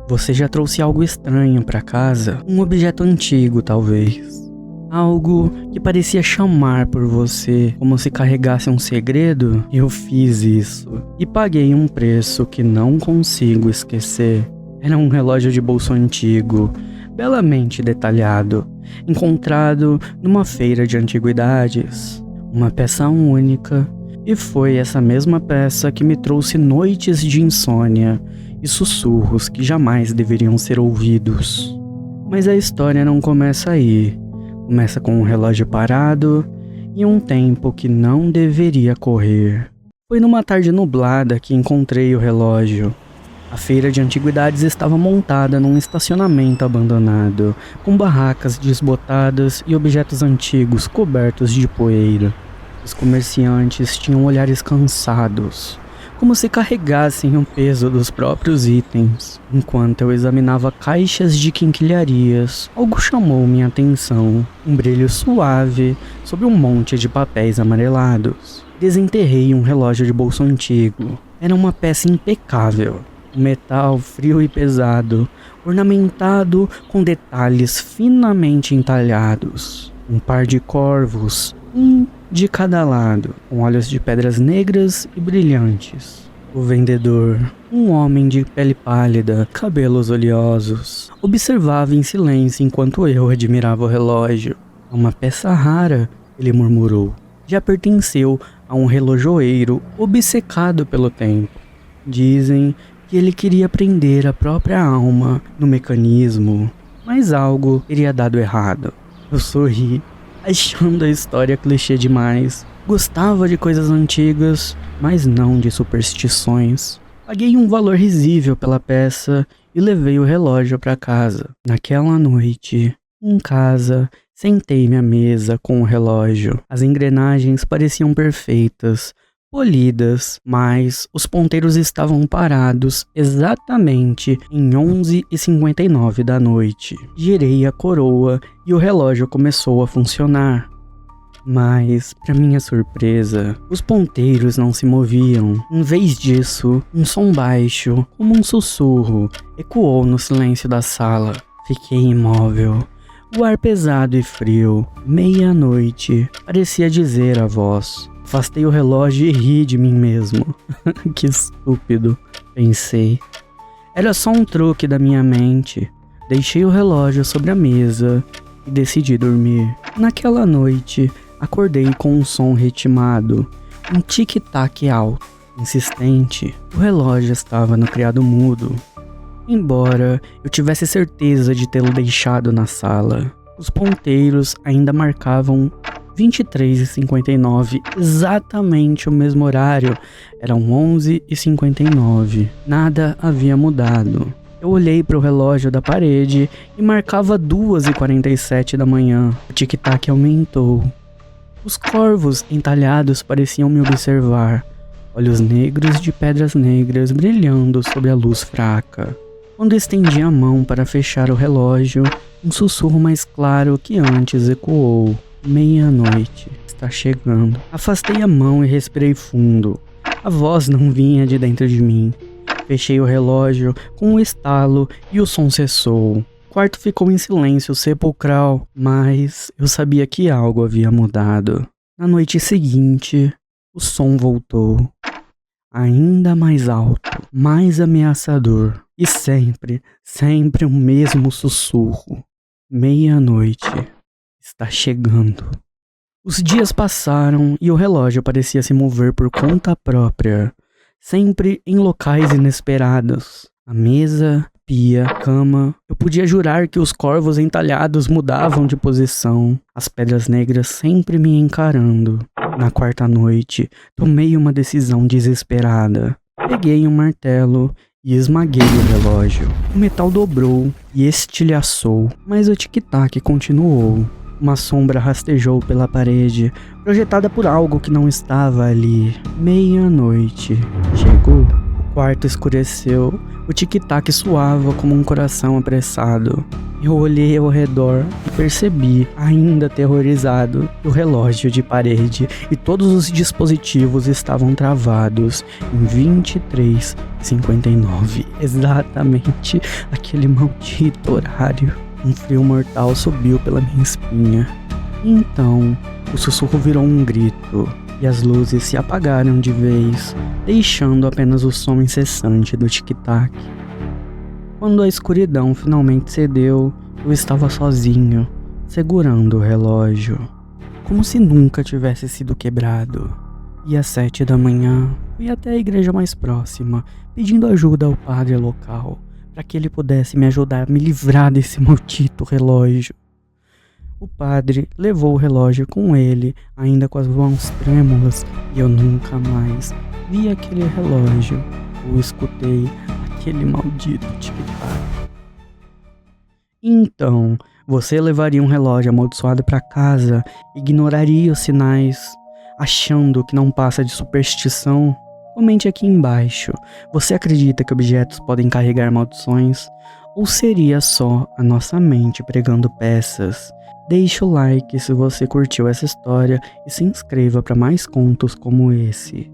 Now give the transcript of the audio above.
Você já trouxe algo estranho para casa? Um objeto antigo, talvez. Algo que parecia chamar por você, como se carregasse um segredo? Eu fiz isso e paguei um preço que não consigo esquecer. Era um relógio de bolso antigo, belamente detalhado, encontrado numa feira de antiguidades. Uma peça única, e foi essa mesma peça que me trouxe noites de insônia e sussurros que jamais deveriam ser ouvidos. Mas a história não começa aí. Começa com um relógio parado e um tempo que não deveria correr. Foi numa tarde nublada que encontrei o relógio. A feira de antiguidades estava montada num estacionamento abandonado, com barracas desbotadas e objetos antigos cobertos de poeira. Os comerciantes tinham olhares cansados, como se carregassem o peso dos próprios itens. Enquanto eu examinava caixas de quinquilharias, algo chamou minha atenção. Um brilho suave sobre um monte de papéis amarelados. Desenterrei um relógio de bolso antigo. Era uma peça impecável. Um metal frio e pesado, ornamentado com detalhes finamente entalhados. Um par de corvos, um de cada lado, com olhos de pedras negras e brilhantes. O vendedor, um homem de pele pálida, cabelos oleosos, observava em silêncio enquanto eu admirava o relógio. Uma peça rara, ele murmurou. Já pertenceu a um relojoeiro obcecado pelo tempo. Dizem que ele queria prender a própria alma no mecanismo, mas algo teria dado errado. Eu sorri, achando a história clichê demais. Gostava de coisas antigas, mas não de superstições. Paguei um valor risível pela peça e levei o relógio para casa. Naquela noite, em casa, sentei-me à mesa com o relógio. As engrenagens pareciam perfeitas, polidas, mas os ponteiros estavam parados exatamente em 11h59 da noite. Girei a coroa e o relógio começou a funcionar. Mas, para minha surpresa, os ponteiros não se moviam. Em vez disso, um som baixo, como um sussurro, ecoou no silêncio da sala. Fiquei imóvel. O ar pesado e frio, meia-noite, parecia dizer a voz. Afastei o relógio e ri de mim mesmo. Que estúpido, pensei. Era só um truque da minha mente. Deixei o relógio sobre a mesa e decidi dormir. Naquela noite, acordei com um som ritmado, um tic-tac alto, insistente. O relógio estava no criado mudo, embora eu tivesse certeza de tê-lo deixado na sala. Os ponteiros ainda marcavam 23h59, exatamente o mesmo horário, eram 11h59. Nada havia mudado. Eu olhei para o relógio da parede e marcava 2h47 da manhã. O tic-tac aumentou. Os corvos entalhados pareciam me observar, olhos negros de pedras negras brilhando sob a luz fraca. Quando estendi a mão para fechar o relógio, um sussurro mais claro que antes ecoou. Meia-noite, está chegando. Afastei a mão e respirei fundo. A voz não vinha de dentro de mim. Fechei o relógio com um estalo e o som cessou. O quarto ficou em silêncio sepulcral, mas eu sabia que algo havia mudado. Na noite seguinte, o som voltou. Ainda mais alto, mais ameaçador. E sempre, sempre o mesmo sussurro. Meia-noite. Está chegando. Os dias passaram e o relógio parecia se mover por conta própria, sempre em locais inesperados. A mesa, pia, cama. Eu podia jurar que os corvos entalhados mudavam de posição, as pedras negras sempre me encarando. Na quarta noite, tomei uma decisão desesperada. Peguei um martelo e esmaguei o relógio. O metal dobrou e estilhaçou, mas o tic-tac continuou. Uma sombra rastejou pela parede, projetada por algo que não estava ali. Meia-noite. Chegou. O quarto escureceu, o tic-tac suava como um coração apressado. Eu olhei ao redor e percebi, ainda aterrorizado, que o relógio de parede e todos os dispositivos estavam travados em 23h59. Exatamente aquele maldito horário. Um frio mortal subiu pela minha espinha. Então, o sussurro virou um grito e as luzes se apagaram de vez, deixando apenas o som incessante do tic-tac. Quando a escuridão finalmente cedeu, eu estava sozinho, segurando o relógio, como se nunca tivesse sido quebrado. E às 7 da manhã, fui até a igreja mais próxima, pedindo ajuda ao padre local, para que ele pudesse me ajudar a me livrar desse maldito relógio. O padre levou o relógio com ele, ainda com as mãos trêmulas, e eu nunca mais vi aquele relógio ou escutei aquele maldito tic-tac. Então, você levaria um relógio amaldiçoado para casa, ignoraria os sinais, achando que não passa de superstição? Comente aqui embaixo. Você acredita que objetos podem carregar maldições? Ou seria só a nossa mente pregando peças? Deixe o like se você curtiu essa história e se inscreva para mais contos como esse.